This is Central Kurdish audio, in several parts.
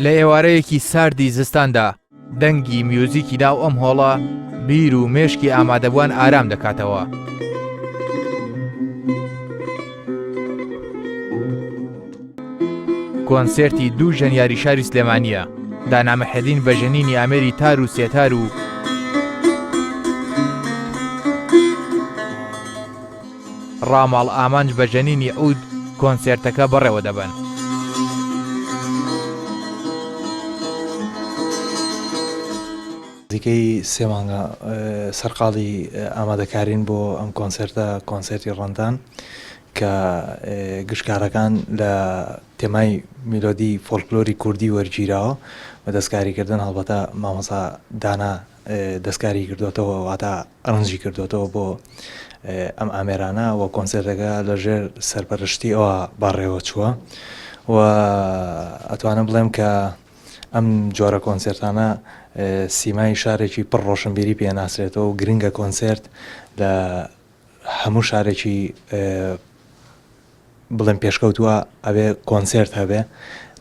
لە ئێوارەیەکی ساردی زستاندا دەنگی میوزیکی ناو ئەم هۆڵە بیر و مێشکی ئامادەبووان ئارام دەکاتەوە. کۆنسێرتی دوو ژەنیاری شاری سلێمانیە، دانا مەحەدین بە ژەنینی ئامێری تار و سێتار و ڕاماڵ ئامانج بە ژەنینی عود کۆنسێرتەکە بەڕێوە دەبن. دیکەی سێ مانگە سەرقاڵی ئامادەکارین بۆ ئەم کۆنسێرتی ڕەندان کە گشتکارەکان لە تێمای میلۆدی فۆلکلۆری کوردی وەرگیراوە بە دەستکاریکردن هەڵبەتە مامۆستا دانا دەستکاری کردوێتەوە واتە ئەرنجی کردوێتەوە بۆ ئەم ئامێرانە و کۆنسێرتەکە لەژێر سەرپەرشتی ئەوە باڕێوە چووە و ئەتوانم بڵێم کە ئەم جۆرە کۆنسێرتانە سیمای شارێکی پڕ ڕۆشنبیری پێناسرێتەوە و گرنگە کۆنسێرت لە هەموو شارێکی بڵێم پێشکەوتووە ئەبێ کۆنسێرت هەبێ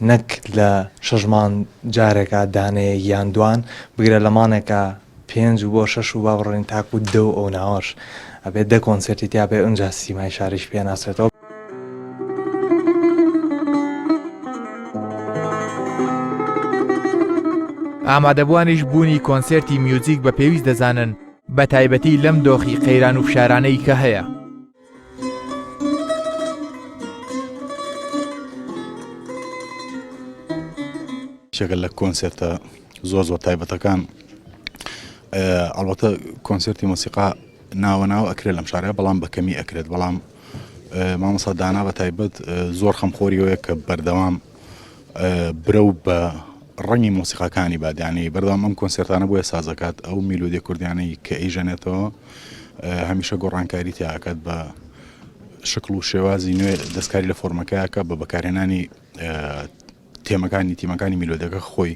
نەک لە شەژمان جارێکە دانەیە یان دوان بگرە لە مانێکە 5 بۆ 6 و با بڕێن تاکو 2 ئەو ناوەش ئەبێ دە کۆنسێرتی تیا بێ ئەنجا سیمای شارێکی پێناسرێتەوە. ئامادەبوانیش بوونی کۆنسێرتی میوزیک بە پێویست دەزانن بە تایبەتی لەم دۆخی قەیران و فشارانەی کە هەیە. شەکەل لە کۆنسێرتە زۆر تایبەتەکان ئەڵبەتە کۆنسێرتی مۆسیقا ناوە ئەکرێت لەم شارەیە بەڵام بە کەمی ئەکرێت بەڵام مامۆستا دانا بە تایبەت زۆر خەمخۆریەوەیە کە بەردەوام برە و بە ڕەنگی مۆسیقاکانی بادیانی بەردەوام ئەم کۆنسێرتانە بۆیە سازەکات ئەو میلۆدیە کوردیانەی کە ئەیژەنێتەوە هەمیشە گۆڕانکاری تیاکات بە شکل و شێوازی نوێ دەستکاری لە فۆرمەکەیەکە بە بەکارهێنانی تیمەکانی میلۆدەکە خۆی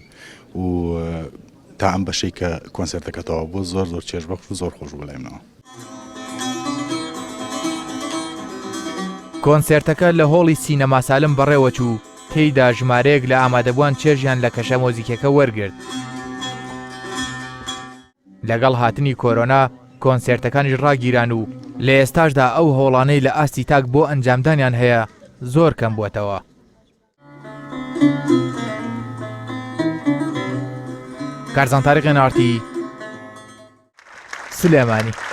و تا ئەم بەشەی کە کۆنسێرتەکەتەوە بۆ زۆر چێژبەخش و زۆر خۆش بڵێمنەوە. کۆنسێرتەکە لە هۆڵی سینەما سالم بەڕێوە چوو تێیدا ژمارەیەک لە ئامادەبووان چێژیان لە کەشە مۆزیکەکە وەرگرت. لەگەڵ هاتنی کۆرۆنا کۆنسێرتەکانیش ڕاگیران و لە ئێستاشدا ئەو هۆڵانەی لە ئاستی تاک بۆ ئەنجامدانیان هەیە زۆر کەم بووەتەوە. کارزان تاریخی نارتی سلێمانی.